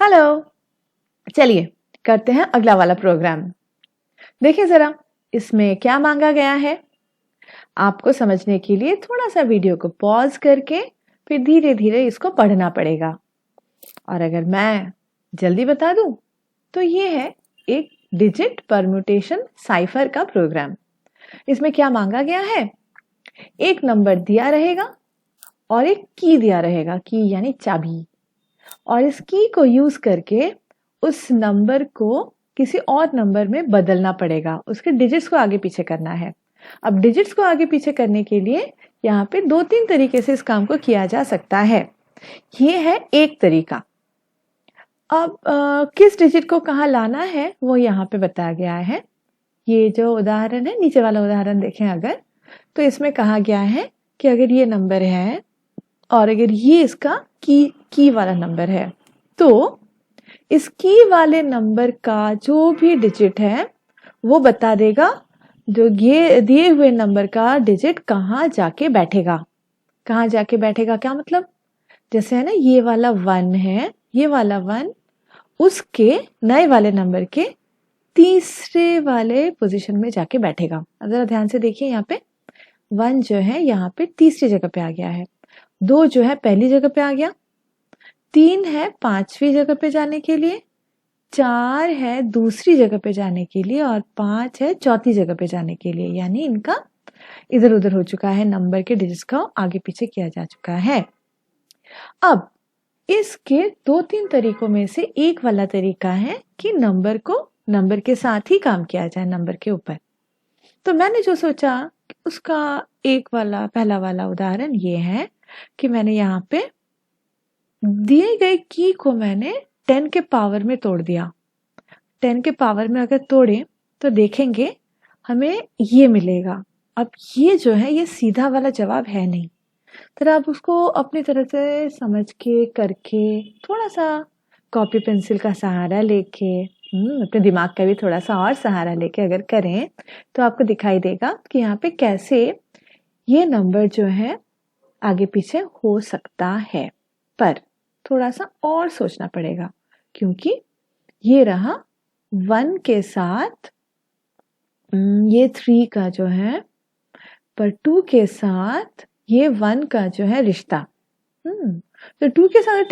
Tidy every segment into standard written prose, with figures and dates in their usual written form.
Hello. चलिए करते हैं अगला वाला प्रोग्राम। देखिए जरा इसमें क्या मांगा गया है। आपको समझने के लिए थोड़ा सा वीडियो को पॉज करके फिर धीरे धीरे इसको पढ़ना पड़ेगा। और अगर मैं जल्दी बता दूं तो ये है एक डिजिट परम्यूटेशन साइफर का प्रोग्राम। इसमें क्या मांगा गया है, एक नंबर दिया रहेगा और एक की दिया रहेगा, की यानी चाबी। और इस की को यूज करके उस नंबर को किसी और नंबर में बदलना पड़ेगा, उसके डिजिट्स को आगे पीछे करना है। अब डिजिट्स को आगे पीछे करने के लिए यहाँ पे 2-3 तरीके से इस काम को किया जा सकता है। ये है एक तरीका। अब किस डिजिट को कहाँ लाना है वो यहाँ पे बताया गया है। ये जो उदाहरण है, नीचे वाला उदाहरण देखें अगर, तो इसमें कहा गया है कि अगर ये नंबर है और अगर ये इसका की वाला नंबर है तो इस की वाले नंबर का जो भी डिजिट है वो बता देगा जो ये दिए हुए नंबर का डिजिट कहाँ जाके बैठेगा। कहाँ जाके बैठेगा क्या मतलब, जैसे है ना ये वाला 1 है, ये वाला 1 उसके नए वाले नंबर के तीसरे वाले पोजीशन में जाके बैठेगा। अब जरा ध्यान से देखिए, यहाँ पे 1 जो है यहाँ पे तीसरी जगह पे आ गया है, 2 जो है पहली जगह पे आ गया, 3 है 5वीं जगह पे जाने के लिए, 4 है दूसरी जगह पे जाने के लिए और 5 है चौथी जगह पे जाने के लिए। यानी इनका इधर उधर हो चुका है, नंबर के डिजिट्स का आगे पीछे किया जा चुका है। अब इसके 2-3 तरीकों में से एक वाला तरीका है कि नंबर को नंबर के साथ ही काम किया जाए, नंबर के ऊपर। तो मैंने जो सोचा उसका एक वाला पहला वाला उदाहरण ये है कि मैंने यहाँ पे दिए गए की को मैंने 10 के पावर में तोड़ दिया। 10 के पावर में अगर तोड़े तो देखेंगे हमें ये मिलेगा। अब ये जो है ये सीधा वाला जवाब है नहीं, तो आप उसको अपनी तरह से समझ के करके थोड़ा सा कॉपी पेंसिल का सहारा लेके अपने दिमाग का भी थोड़ा सा और सहारा लेके अगर करें तो आपको दिखाई देगा कि यहाँ पे कैसे ये नंबर जो है आगे पीछे हो सकता है। पर थोड़ा सा और सोचना पड़ेगा क्योंकि ये रहा 1 के साथ ये 3 का जो है, पर 2 के साथ ये 1 का जो है रिश्ता। तो 2 के साथ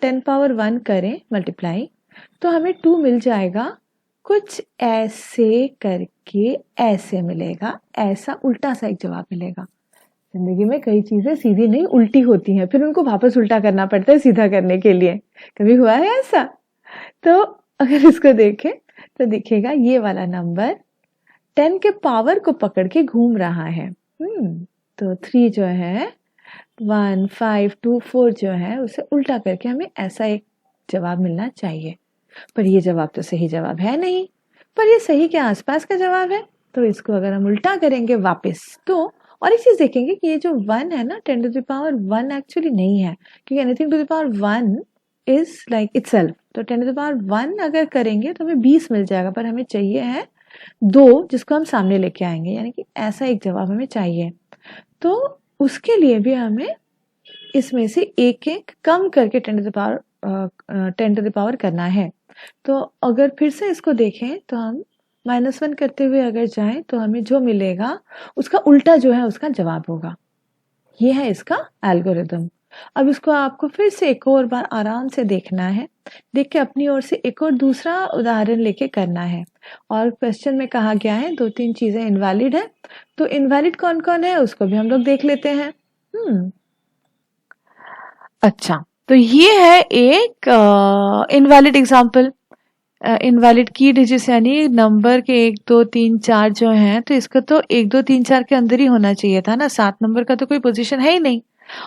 10 पावर 1 करें मल्टीप्लाई तो हमें 2 मिल जाएगा, कुछ ऐसे करके ऐसे मिलेगा, ऐसा उल्टा सा एक जवाब मिलेगा। जिंदगी में कई चीजें सीधी नहीं उल्टी होती हैं, फिर उनको वापस उल्टा करना पड़ता है सीधा करने के लिए। कभी हुआ है ऐसा? तो अगर इसको देखें तो दिखेगा ये वाला नंबर 10 के पावर को पकड़ के घूम रहा है। तो 3 जो है 1 5 2 4 जो है उसे उल्टा करके हमें ऐसा एक जवाब मिलना चाहिए। पर ये जवाब तो सही जवाब है नहीं, पर ये सही के आसपास का जवाब है। तो इसको अगर हम उल्टा करेंगे वापस तो और एक चीज देखेंगे कि ये जो 1 है ना 10 टू द पावर 1 एक्चुअली नहीं है, क्योंकि anything to the power 1 is like itself. तो 10 टू द पावर 1 अगर करेंगे तो हमें 20 मिल जाएगा, पर हमें चाहिए है 2 जिसको हम सामने लेके आएंगे, यानी कि ऐसा एक जवाब हमें चाहिए। तो उसके लिए भी हमें इसमें से एक एक कम करके 10 टू द पावर करना है। तो अगर फिर से इसको देखें तो हम -1 करते हुए अगर जाएं तो हमें जो मिलेगा उसका उल्टा जो है उसका जवाब होगा। ये है इसका एल्गोरिदम। अब इसको आपको फिर से एक और बार आराम से देखना है, देख के अपनी ओर से एक और दूसरा उदाहरण लेके करना है। और क्वेश्चन में कहा गया है 2-3 चीजें इनवैलिड है, तो इनवैलिड कौन कौन है उसको भी हम लोग देख लेते हैं। अच्छा, तो ये है एक इनवैलिड एग्जाम्पल। इनवैलिड की डिजिट्स यानी नंबर के 1 2 3 4 जो हैं, तो इसका तो 1 2 3 4 के अंदर ही होना चाहिए था ना, 7 नंबर का तो कोई पोजीशन है ही नहीं।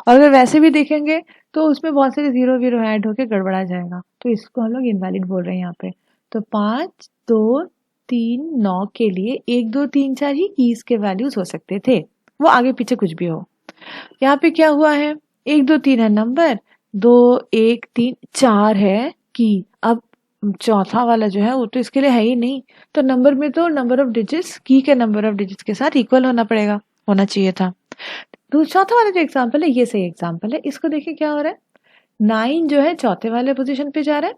और अगर वैसे भी देखेंगे तो उसमें बहुत सारे 0 0 ऐड होके गड़बड़ा जाएगा, तो इसको हम लोग इनवैलिड बोल रहे हैं यहाँ पे। तो 5 2 3 9 के लिए 1 2 3 4 ही कीज के वैल्यूज हो सकते थे, वो आगे पीछे कुछ भी हो। यहाँ पे क्या हुआ है, 1 2 3 है नंबर, 2 1 3 4 है की। अब चौथा वाला जो है वो तो इसके लिए है ही नहीं, तो नंबर में तो नंबर ऑफ डिजिट्स की के नंबर ऑफ डिजिट्स के साथ इक्वल होना चाहिए था। तो चौथा वाला जो एग्जांपल है ये सही एग्जांपल है। इसको देखिए क्या हो रहा है, 9 जो है चौथे वाले पोजीशन पे जा रहा है,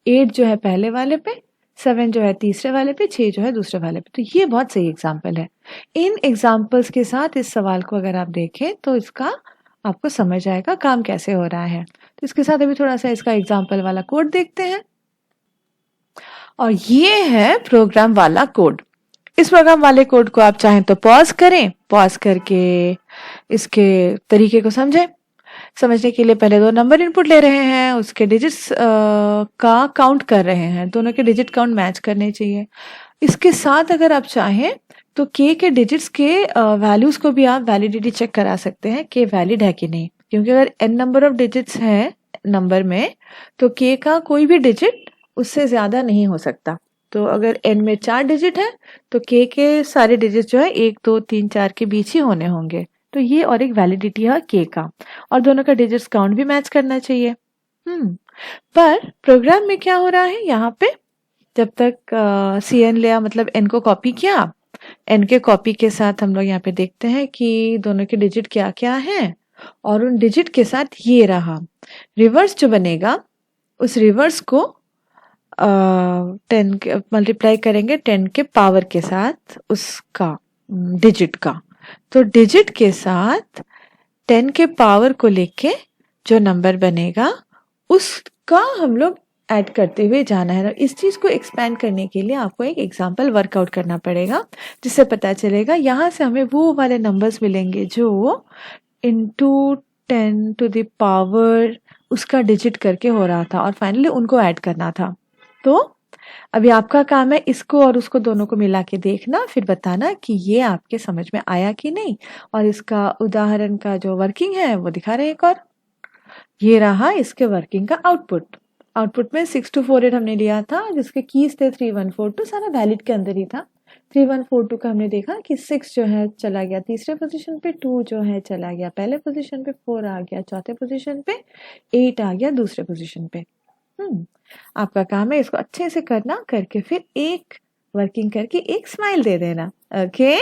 8 जो है पहले वाले पे, 7 जो है तीसरे वाले पे, 6 जो है दूसरे वाले पे। तो ये बहुत सही एग्जाम्पल है। इन एग्जाम्पल्स के साथ इस सवाल को अगर आप देखें तो इसका आपको समझ आएगा काम कैसे हो रहा है। तो इसके साथ अभी थोड़ा सा इसका एग्जाम्पल वाला कोड देखते हैं। और ये है प्रोग्राम वाला कोड। इस प्रोग्राम वाले कोड को आप चाहें तो पॉज करें, पॉज करके इसके तरीके को समझें। समझने के लिए पहले 2 नंबर इनपुट ले रहे हैं, उसके डिजिट्स का काउंट कर रहे हैं, दोनों के डिजिट काउंट मैच करने चाहिए। इसके साथ अगर आप चाहें तो के डिजिट्स के वैल्यूज को भी आप वैलिडिटी चेक करा सकते हैं कि वैलिड है कि नहीं, क्योंकि अगर n नंबर ऑफ डिजिट्स हैं नंबर में तो के का कोई भी डिजिट उससे ज्यादा नहीं हो सकता। तो अगर n में 4 डिजिट है तो के सारे डिजिट जो है 1 2 3 4 के बीच ही होने होंगे। तो ये और एक वैलिडिटी है के का, और दोनों का डिजिट्स काउंट भी मैच करना चाहिए। पर प्रोग्राम में क्या हो रहा है, यहाँ पे जब तक cn लिया मतलब n को कॉपी किया, n के कॉपी के साथ हम लोग यहाँ पे देखते हैं कि दोनों के डिजिट क्या क्या हैं, और उन डिजिट के साथ ये रहा रिवर्स जो बनेगा, उस रिवर्स को 10 के मल्टीप्लाई करेंगे 10 के पावर के साथ उसका डिजिट का। तो डिजिट के साथ 10 के पावर को लेके जो नंबर बनेगा उसका हम लोग ऐड करते हुए जाना है। इस चीज को एक्सपेंड करने के लिए आपको एक एग्जाम्पल वर्कआउट करना पड़ेगा, जिससे पता चलेगा यहाँ से हमें वो वाले नंबर्स मिलेंगे जो इंटू 10 टू द पावर उसका डिजिट करके हो रहा था और फाइनली उनको ऐड करना था। तो अभी आपका काम है इसको और उसको दोनों को मिला के देखना, फिर बताना कि ये आपके समझ में आया कि नहीं। और इसका उदाहरण का जो वर्किंग है वो दिखा रहे हैं एक और। ये रहा इसके वर्किंग का आउटपुट। आउटपुट में 6248 हमने लिया था, जिसके कीज थे 3142, सारा वैलिड के अंदर ही था। 3142 का हमने देखा कि 6 जो है चला गया तीसरे पोजीशन पे, 2 जो है चला गया पहले पोजीशन पे, 4 आ गया चौथे पोजीशन पे, 8 आ गया दूसरे पोजीशन पे। आपका काम है इसको अच्छे से करना, करके फिर एक वर्किंग करके एक स्माइल दे देना। ओके।